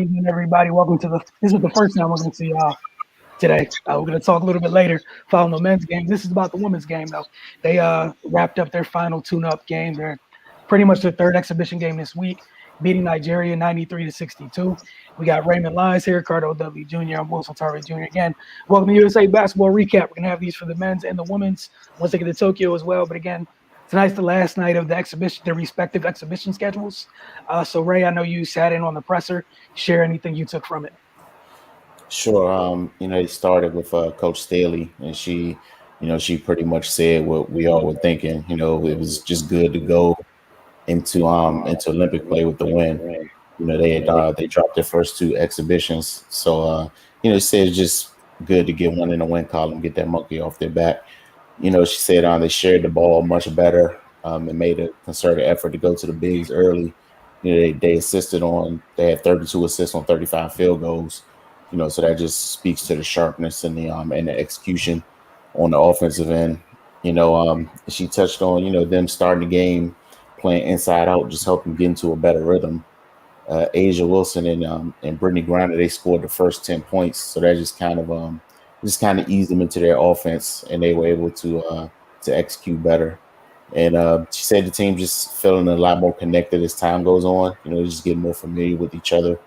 evening, everybody. Welcome to this is the first time we're going to see y'all today. We're going to talk a little bit later following the men's game. This is about the women's game, though. They wrapped up their final tune-up game. They're pretty much their third exhibition game this week, beating Nigeria 93-62. We got Raymond Lyons here, Cardo W. Jr. I'm Wilson Tarver Jr. Again, welcome to USA Basketball Recap. We're going to have these for the men's and the women's once they get to Tokyo as well. But again, tonight's the last night of the exhibition, their respective exhibition schedules. So Ray, I know you sat in on the presser. Share anything you took from it. Sure. It started with Coach Staley, and she pretty much said what we all were thinking. It was just good to go into Olympic play with the win. They dropped their first two exhibitions, so she said it's just good to get one in the win column, get that monkey off their back. She said they shared the ball much better and made a concerted effort to go to the bigs early. They had 32 assists on 35 field goals. So that just speaks to the sharpness and the execution on the offensive end. She touched on them starting the game playing inside out, just helping get into a better rhythm. A'ja Wilson and Brittany Griner, they scored the first 10 points, so that just kind of eased them into their offense, and they were able to execute better. And she said the team just feeling a lot more connected as time goes on. Just getting more familiar with each other,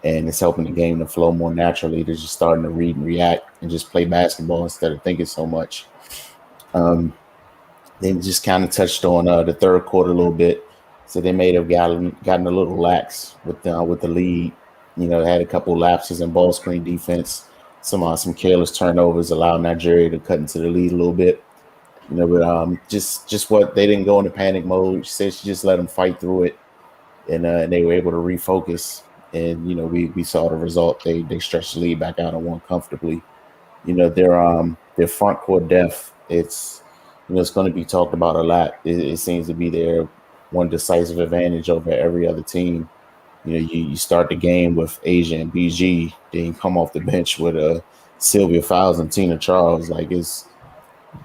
and it's helping the game to flow more naturally. They're just starting to read and react and just play basketball instead of thinking so much. They just kind of touched on the third quarter a little bit. So they may have gotten a little lax with the lead. They had a couple lapses in ball screen defense. Some careless turnovers allowed Nigeria to cut into the lead a little bit. But just what they didn't go into panic mode. She said she just let them fight through it, and they were able to refocus. And we saw the result. They stretched the lead back out and won comfortably. Their front court depth. It's going to be talked about a lot. It seems to be their one decisive advantage over every other team. You start the game with A'ja and BG, then you come off the bench with Sylvia Fowles and Tina Charles. Like it's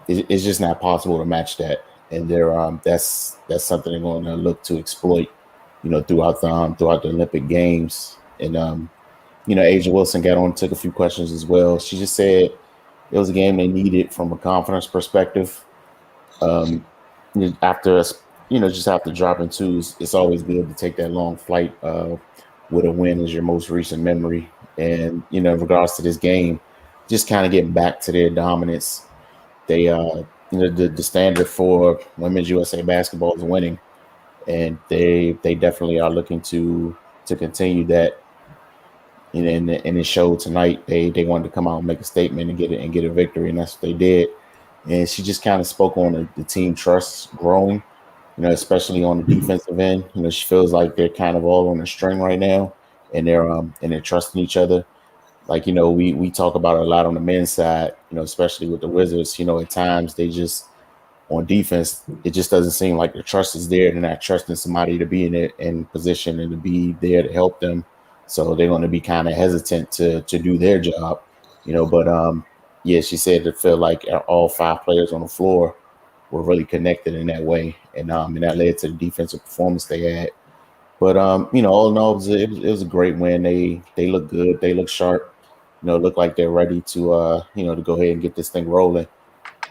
just not possible to match that. And that's something they're going to look to exploit, throughout the Olympic Games. And A'ja Wilson got on, took a few questions as well. She just said it was a game they needed from a confidence perspective. After dropping twos, it's always good to take that long flight with a win as your most recent memory. And in regards to this game, just kind of getting back to their dominance. They the standard for women's USA basketball is winning, and they definitely are looking to continue that. And it showed tonight. They wanted to come out and make a statement and get a victory, and that's what they did. And she just kind of spoke on the team trust growing, especially on the defensive end. She feels like they're kind of all on a string right now, and they're trusting each other. Like, we talk about it a lot on the men's side, especially with the Wizards. At times they just, on defense, it just doesn't seem like the trust is there. They're not trusting somebody to be in position and to be there to help them. So they're going to be kind of hesitant to do their job, But she said it felt like all five players on the floor were really connected in that way, and that led to the defensive performance they had. But all in all, it was a great win. They look good. They look sharp. Look like they're ready to to go ahead and get this thing rolling.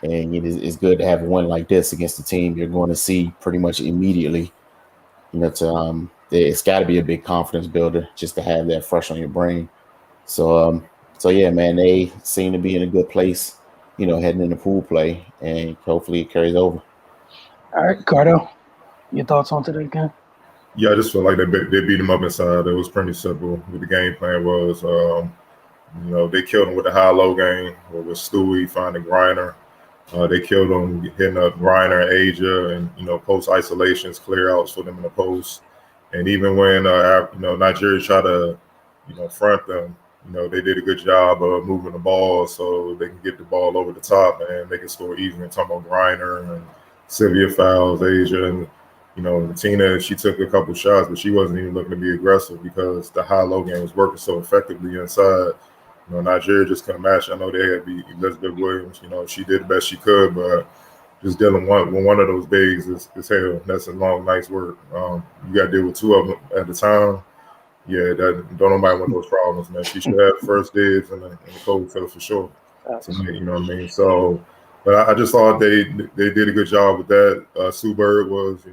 And it's good to have a win like this against the team you're going to see pretty much immediately. It's got to be a big confidence builder just to have that fresh on your brain. So yeah, man, they seem to be in a good place, heading into pool play, and hopefully it carries over. All right, Cardo, your thoughts on today's game? Yeah, I just feel like they beat them up inside. It was pretty simple. What the game plan was, they killed them with the high-low game, with Stewie finding Griner. They killed them hitting up Griner and A'ja, and post isolations, clear outs for them in the post. And even when Nigeria tried to front them, they did a good job of moving the ball so they can get the ball over the top and they can score easily. And talking about Griner and Sylvia Fowles, A'ja, and Tina, she took a couple shots, but she wasn't even looking to be aggressive because the high-low game was working so effectively inside. Nigeria just couldn't match. I know they had beat Elizabeth Williams. She did the best she could, but just dealing with one of those bigs is hell. That's a long night's work. You got to deal with two of them at a time. yeah, that don't nobody want those problems, man. She should have first dibs in the cold field for sure. To me, you know what I mean? So, but I just thought they did a good job with that. Sue Bird was,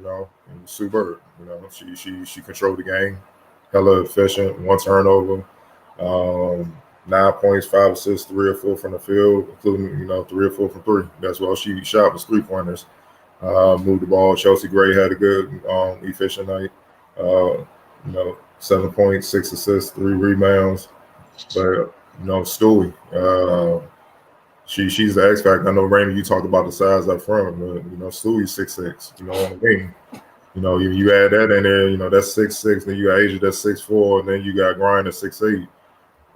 Sue Bird. She controlled the game, hella efficient, one turnover, 9 points, 5 assists, 3 or 4 from the field, including 3 or 4 from three. That's what she shot was 3-pointers. Moved the ball. Chelsea Gray had a good, efficient night. 7 points, 6 assists, 3 rebounds. But Stewie, she's the X factor. I know, Raymond, you talked about the size up front, but Stewie's 6'6". On the wing, you add that in there. That's 6'6". Then you got Asia that's 6'4", and then you got Grind at 6'8".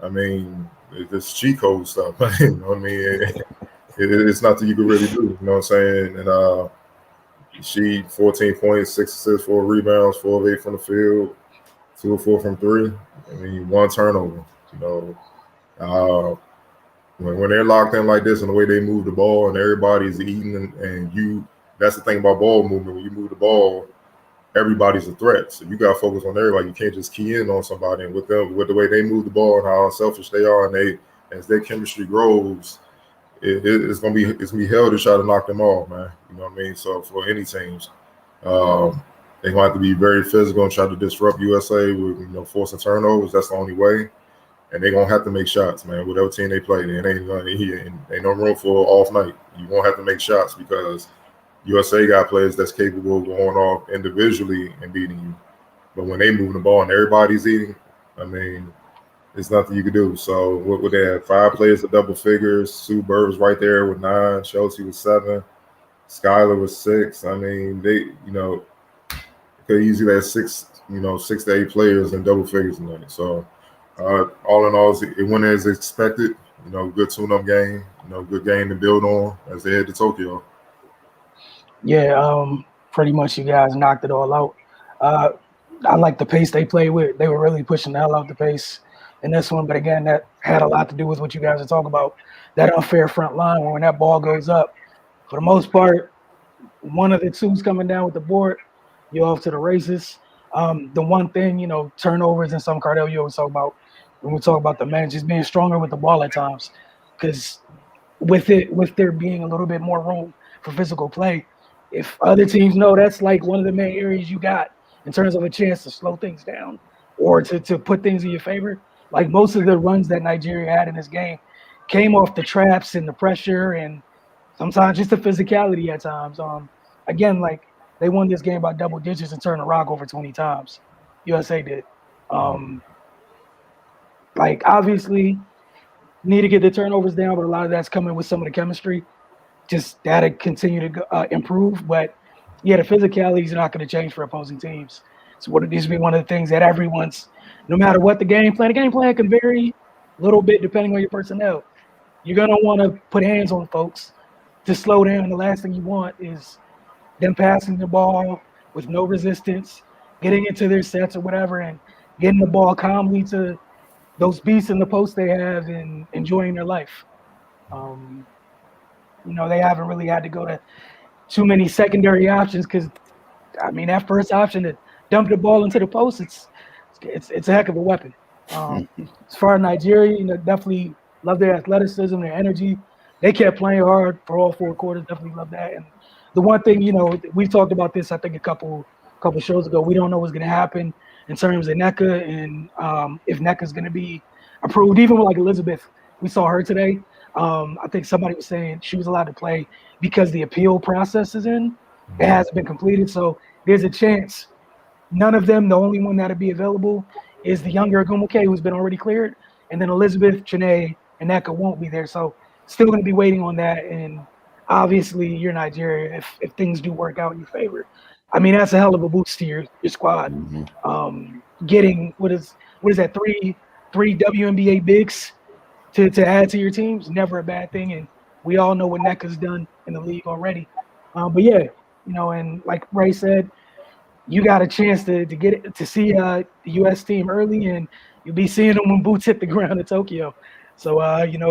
I mean, it's cheat code stuff. You know what I mean? It's nothing you can really do. You know what I'm saying? And she 14 points, 6 assists, 4 rebounds, 4 of 8 from the field, 2 of 4 from three. I mean, 1 turnover. When they're locked in like this and the way they move the ball and everybody's eating and that's the thing about ball movement. When you move the ball, everybody's a threat. So you got to focus on everybody. You can't just key in on somebody. And with the way they move the ball and how unselfish they are, and as their chemistry grows, it's gonna be hell to try to knock them off, man. You know what I mean? So for any teams, they're gonna have to be very physical and try to disrupt USA with forcing turnovers. That's the only way. And they're gonna have to make shots, man. Whatever team they play, ain't no room for off night. You won't have to make shots because USA got players that's capable of going off individually and beating you. But when they move the ball and everybody's eating, I mean, there's nothing you can do. So what would they have? 5 players at double figures. Sue Bird was right there with 9. Chelsea was 7. Skylar was 6. I mean, they could easily have 6 to 8 players in double figures tonight. So all in all, it went as expected. Good tune-up game. Good game to build on as they head to Tokyo. Yeah, pretty much you guys knocked it all out. I like the pace they played with. They were really pushing the hell out the pace in this one. But again, that had a lot to do with what you guys are talking about, that unfair front line when that ball goes up. For the most part, one of the two's coming down with the board, you're off to the races. The one thing, turnovers and some Cardell you always talk about when we talk about the men just being stronger with the ball at times. Because with there being a little bit more room for physical play, if other teams know that's like one of the main areas you got in terms of a chance to slow things down or to put things in your favor, like most of the runs that Nigeria had in this game came off the traps and the pressure and sometimes just the physicality at times. Again, like they won this game by double digits and turned the rock over 20 times. USA did. Like obviously need to get the turnovers down, but a lot of that's coming with some of the chemistry. Just that'll continue to improve, but yeah, the physicality is not going to change for opposing teams. So what it needs to be one of the things that everyone's, no matter what the game plan can vary a little bit depending on your personnel. You're going to want to put hands on folks to slow down. The last thing you want is them passing the ball with no resistance, getting into their sets or whatever, and getting the ball calmly to those beasts in the post they have and enjoying their life. They haven't really had to go to too many secondary options because, I mean, that first option to dump the ball into the post, it's a heck of a weapon. As far as Nigeria, definitely love their athleticism, their energy. They kept playing hard for all 4 quarters. Definitely love that. And the one thing, we talked about this, I think, a couple shows ago. We don't know what's going to happen in terms of Nneka and if Nneka's going to be approved. Even with like Elizabeth, we saw her today. I think somebody was saying she was allowed to play because the appeal process is in. It hasn't been completed. So there's a chance none of them, the only one that'll be available is the younger Agumuke, who's been already cleared. And then Elizabeth, Chene, and Nneka won't be there. So still going to be waiting on that. And obviously you're Nigeria if things do work out in your favor. I mean, that's a hell of a boost to your squad. Getting, what is that, three WNBA bigs to add to your team is never a bad thing. And we all know what Nneka's done in the league already. But yeah, and like Ray said, you got a chance to get to see the U.S. team early, and you'll be seeing them when boots hit the ground in Tokyo. So,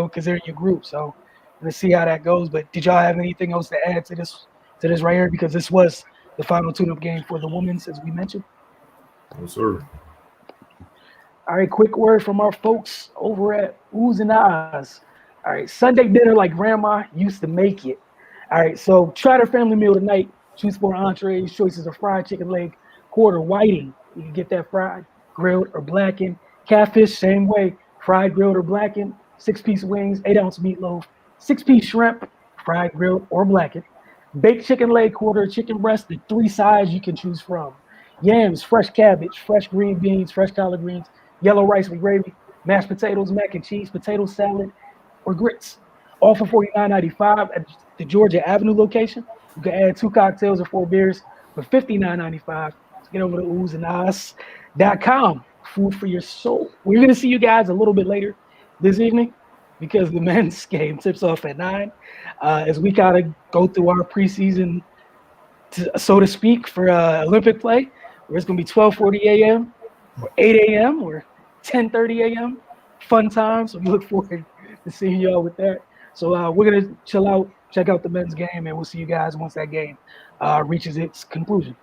because they're in your group. So let's see how that goes. But did y'all have anything else to add to this right here? Because this was the final tune-up game for the women's, as we mentioned. Yes, sir. All right, quick word from our folks over at Oohs and Ahs. All right, Sunday dinner like grandma used to make it. All right, so try their family meal tonight. Choose 4 entrees. Choices are fried chicken leg, quarter whiting. You can get that fried, grilled, or blackened. Catfish, same way. Fried, grilled, or blackened. 6-piece wings, 8-ounce meatloaf, 6-piece shrimp, fried, grilled, or blackened. Baked chicken leg, quarter chicken breast, the 3 sides you can choose from. Yams, fresh cabbage, fresh green beans, fresh collard greens, yellow rice with gravy, mashed potatoes, mac and cheese, potato salad, or grits. All for $49.95 at the Georgia Avenue location. You can add 2 cocktails or 4 beers for $59.95. Get over to oozandahs.com. Food for your soul. We're going to see you guys a little bit later this evening because the men's game tips off at 9 as we kind of go through our preseason, so to speak, for Olympic play, where it's going to be 12:40 a.m. or 8 a.m. or 10:30 a.m. Fun times. So we look forward to seeing y'all with that. So we're going to chill out, check out the men's game, and we'll see you guys once that game reaches its conclusion.